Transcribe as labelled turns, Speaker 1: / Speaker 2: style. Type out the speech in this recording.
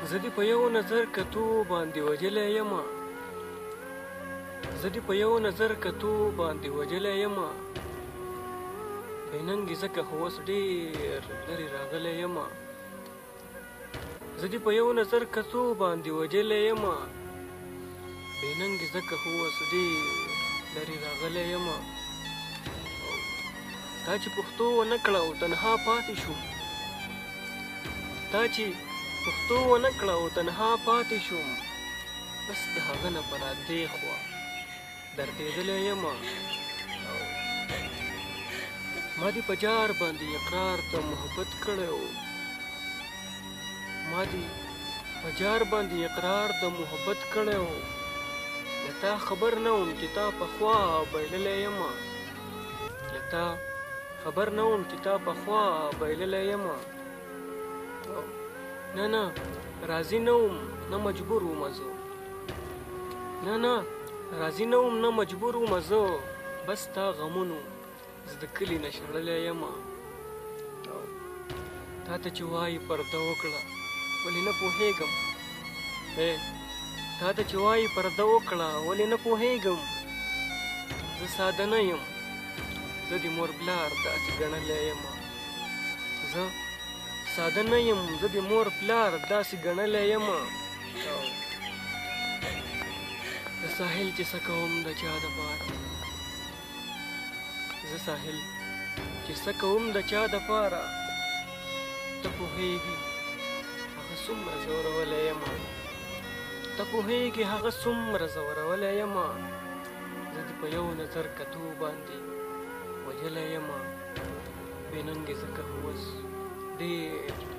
Speaker 1: زه دې په یو نظر کتو باندې وجلی یمه زه دې په یو نظر کتو باندې وجلی یمه بې ننګې ځکه خو اوس ډېر لرې راغلی یمه زه دې په یو نظر کتو باندې وجلی یمه بې ننګې ځکه خو اوس ډېر لرې راغلی یمه تا چې پښتو ونه کړه او تنها پاتې شوم تا چې پښتو ونه کړه او تنها پاتې شوم بس د هغه نه په رادې خوا دردېدلی یمه ما دې په جار باندې اقرار د محبت کړی و ما دې په جار باندې اقرار د محبت کړی و له تا خبر نه وم چې تا پخوا بایللی یمه له تا خبر نه وم چې تا پخوا بایللی یمه نه نه راضي نه وم نه مجبور وم زه نه نه راضي نه وم نه مجبور وم زه بس تا غمونو زه د کلي نه شړلی یمه تا ته چې وایي پرده وکړه ولې نه پوهېږم تا ته چې وایي پرده وکړه ولې نه پوهېږم زه ساده نه یم زه د مور پلار داسې ګڼلی یمه زه ساده نه یم زه د مور پلار داسې ګڼلی یمه زه ساحل چې څه کوم د چا دپاره زه ساحل چې څه کوم د چا دپاره ته پوهېږي هغه څومره زورولی یمه ته پوهېږي هغه څومره زورولی یمه زه دې په یو نظر کتو باندې وجلی یمه بې ننګې ځکه خو اوس ډېر